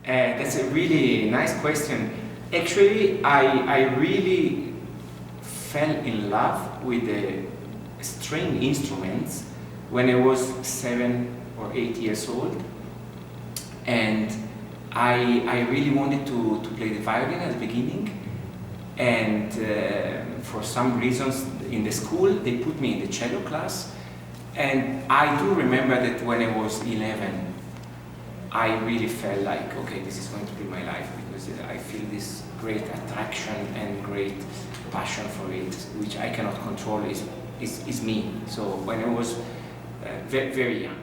That's a really nice question. Actually, I really fell in love with the string instruments when I was 7 or 8 years old, and I really wanted to play the violin at the beginning, and for some reasons in the school they put me in the cello class, and I do remember that when I was 11 I really felt like, okay, this is going to be my life, because I feel this great attraction and great passion for it, which I cannot control, is me. So when I was very, very young.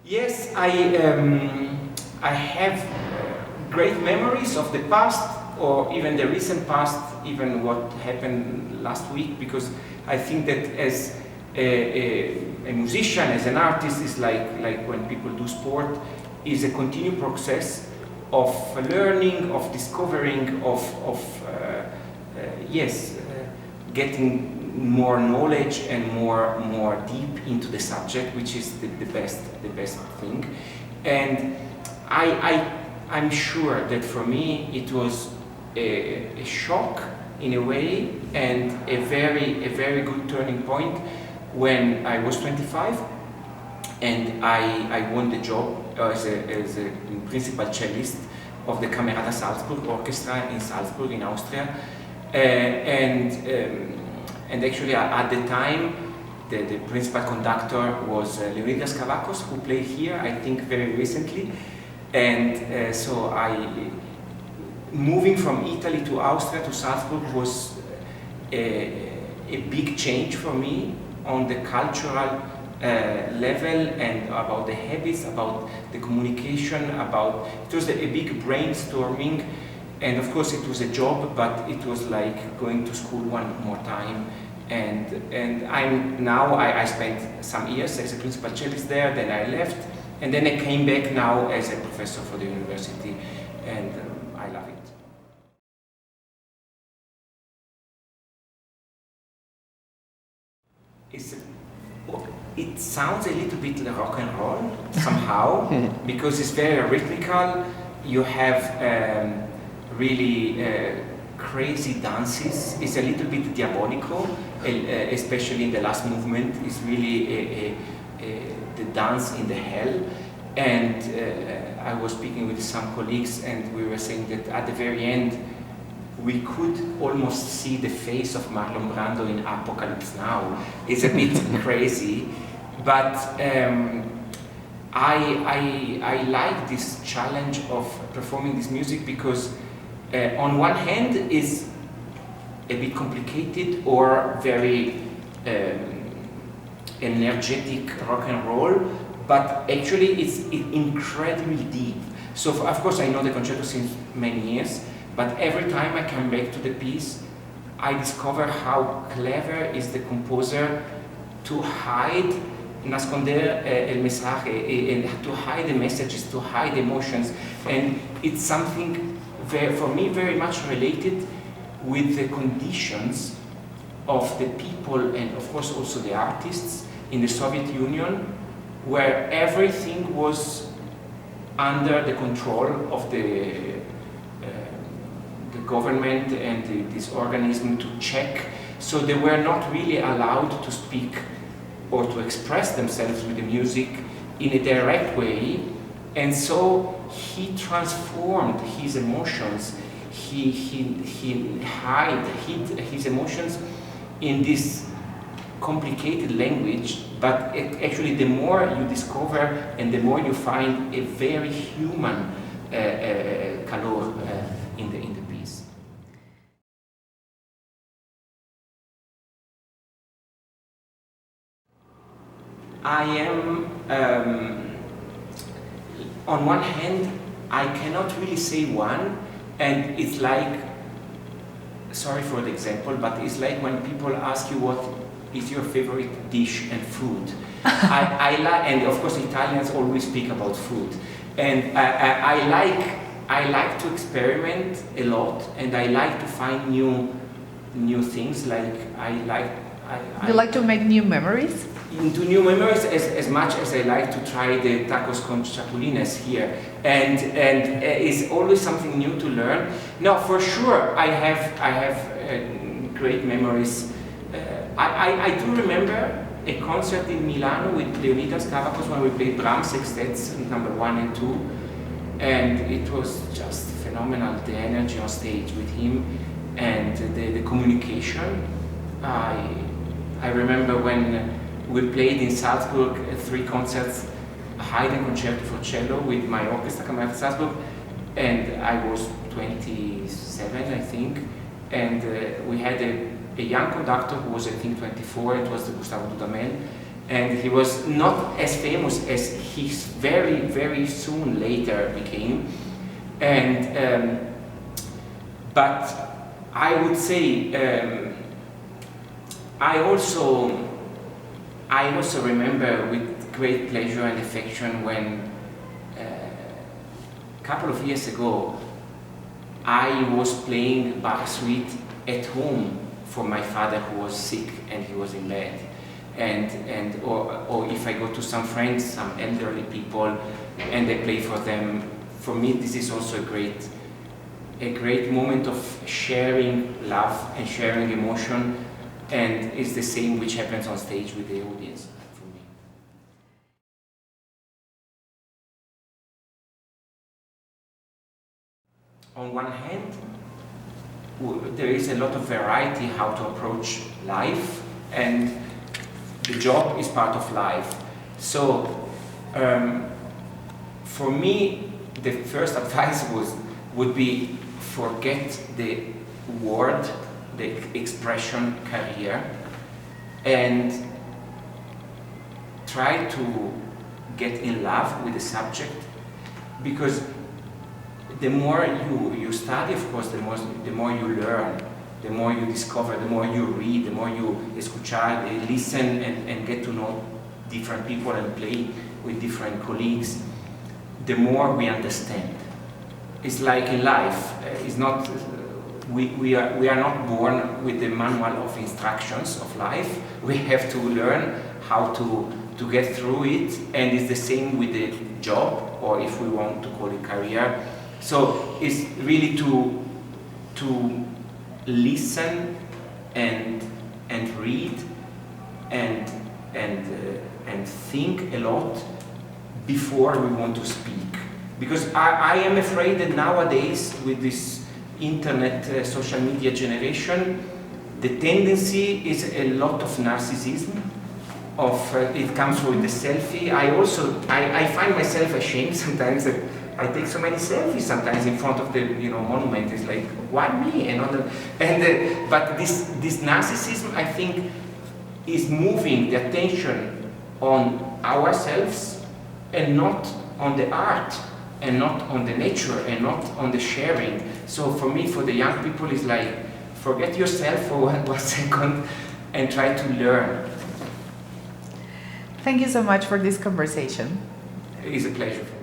Yes, I have great memories of the past, or even the recent past, even what happened last week, because I think that as a musician, as an artist, is like when people do sport, is a continued process of learning, of discovering, getting more knowledge and more deep into the subject, which is the best thing. And I'm sure that for me it was a shock in a way, and a very good turning point when I was 25 and I won the job as a principal cellist of the Camerata Salzburg Orchestra in Salzburg in Austria, and actually at the time the principal conductor was Leonidas Kavakos, who played here I think very recently, and so moving from Italy to Austria to Salzburg was a big change for me on the cultural level, and about the habits, about the communication, it was a big brainstorming, and of course it was a job, but it was like going to school one more time. And I spent some years as a principal cellist there, then I left, and then I came back now as a professor for the university, and I love it. It sounds a little bit like rock and roll somehow, because it's very rhythmical. You have really crazy dances. It's a little bit diabolical, especially in the last movement. It's really the dance in the hell. And I was speaking with some colleagues, and we were saying that at the very end we could almost see the face of Marlon Brando in Apocalypse Now. It's a bit crazy, but I like this challenge of performing this music, because on one hand is a bit complicated or very energetic rock and roll, but actually it's incredibly deep. So of course I know the concerto since many years, but every time I come back to the piece, I discover how clever is the composer to hide, nasconder el mensaje, to hide the messages, to hide emotions, and it's something for me very much related with the conditions of the people, and of course also the artists in the Soviet Union, where everything was under the control of the government and this organism to check, so they were not really allowed to speak or to express themselves with the music in a direct way, and so he transformed his emotions, he hid his emotions in this complicated language, but actually the more you discover and the more you find a very human color in the piece. I am, on one hand, I cannot really say one, and it's like, sorry for the example, but it's like when people ask you what is your favorite dish and food. I like, and of course Italians always speak about food, and I like to experiment a lot, and I like to find new things. Like I You like to make new memories? Into new memories as much as I like to try the tacos con chapulines here, and it's always something new to learn. No, for sure I have great memories. I do remember a concert in Milano with Leonidas Kavakos when we played Brahms sextets number 1 and 2, and it was just phenomenal, the energy on stage with him and the communication. I remember when we played in Salzburg 3 concerts, Haydn Concerto for cello with my orchestra Camerata Salzburg, and I was 27, I think, and we had a young conductor who was, I think, 24. It was Gustavo Dudamel, and he was not as famous as he very soon later became, and but I would say I also remember with great pleasure and affection when a couple of years ago I was playing Bach suite at home for my father who was sick and he was in bed, or if I go to some friends, some elderly people, and I play for them. For me, this is also a great moment of sharing love and sharing emotion, and it's the same which happens on stage with the audience for me. On one hand, there is a lot of variety how to approach life, and the job is part of life. So for me, the first advice would be forget the word, the expression career, and try to get in love with the subject, because the more you study, of course, the more you learn, the more you discover, the more you read, the more you escuchar, listen and get to know different people and play with different colleagues, the more we understand. It's like in life, it's not, we are not born with the manual of instructions of life. We have to learn how to get through it, and it's the same with the job, or if we want to call it career. So it's really to listen and read and think a lot before we want to speak. Because I am afraid that nowadays, with this internet, social media generation, the tendency is a lot of narcissism. It comes with the selfie. I find myself ashamed sometimes that I take so many selfies sometimes in front of the monument. It's like, why me? But this narcissism, I think, is moving the attention on ourselves and not on the art, and not on the nature, and not on the sharing. So for me, for the young people, it's like, forget yourself for one second and try to learn. Thank you so much for this conversation. It is a pleasure for me.